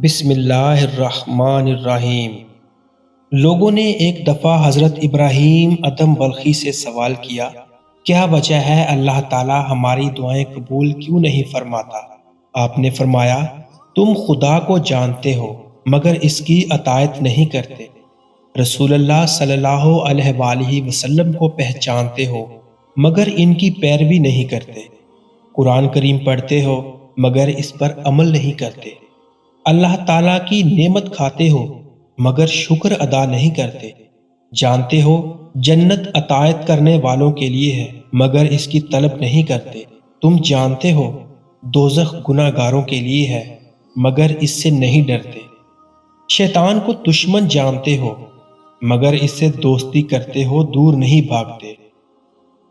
بسم اللہ الرحمن الرحیم۔ لوگوں نے ایک دفعہ حضرت ابراہیم ادم بلخی سے سوال کیا، کیا وجہ ہے اللہ تعالیٰ ہماری دعائیں قبول کیوں نہیں فرماتا؟ آپ نے فرمایا، تم خدا کو جانتے ہو مگر اس کی اطاعت نہیں کرتے، رسول اللہ صلی اللہ علیہ وآلہ وسلم کو پہچانتے ہو مگر ان کی پیروی نہیں کرتے، قرآن کریم پڑھتے ہو مگر اس پر عمل نہیں کرتے، اللہ تعالیٰ کی نعمت کھاتے ہو مگر شکر ادا نہیں کرتے، جانتے ہو جنت اطاعت کرنے والوں کے لیے ہے مگر اس کی طلب نہیں کرتے، تم جانتے ہو دوزخ گناہ گاروں کے لیے ہے مگر اس سے نہیں ڈرتے، شیطان کو دشمن جانتے ہو مگر اس سے دوستی کرتے ہو، دور نہیں بھاگتے،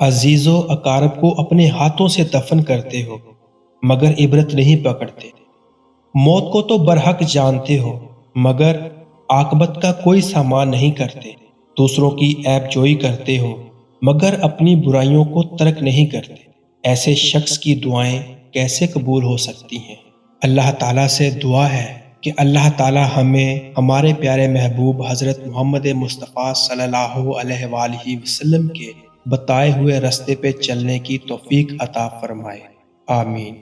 عزیز و اقارب کو اپنے ہاتھوں سے دفن کرتے ہو مگر عبرت نہیں پکڑتے، موت کو تو برحق جانتے ہو مگر عاقبت کا کوئی سامان نہیں کرتے، دوسروں کی عیب جوئی کرتے ہو مگر اپنی برائیوں کو ترک نہیں کرتے، ایسے شخص کی دعائیں کیسے قبول ہو سکتی ہیں؟ اللہ تعالیٰ سے دعا ہے کہ اللہ تعالیٰ ہمیں ہمارے پیارے محبوب حضرت محمد مصطفیٰ صلی اللہ علیہ وآلہ وسلم کے بتائے ہوئے راستے پہ چلنے کی توفیق عطا فرمائے، آمین۔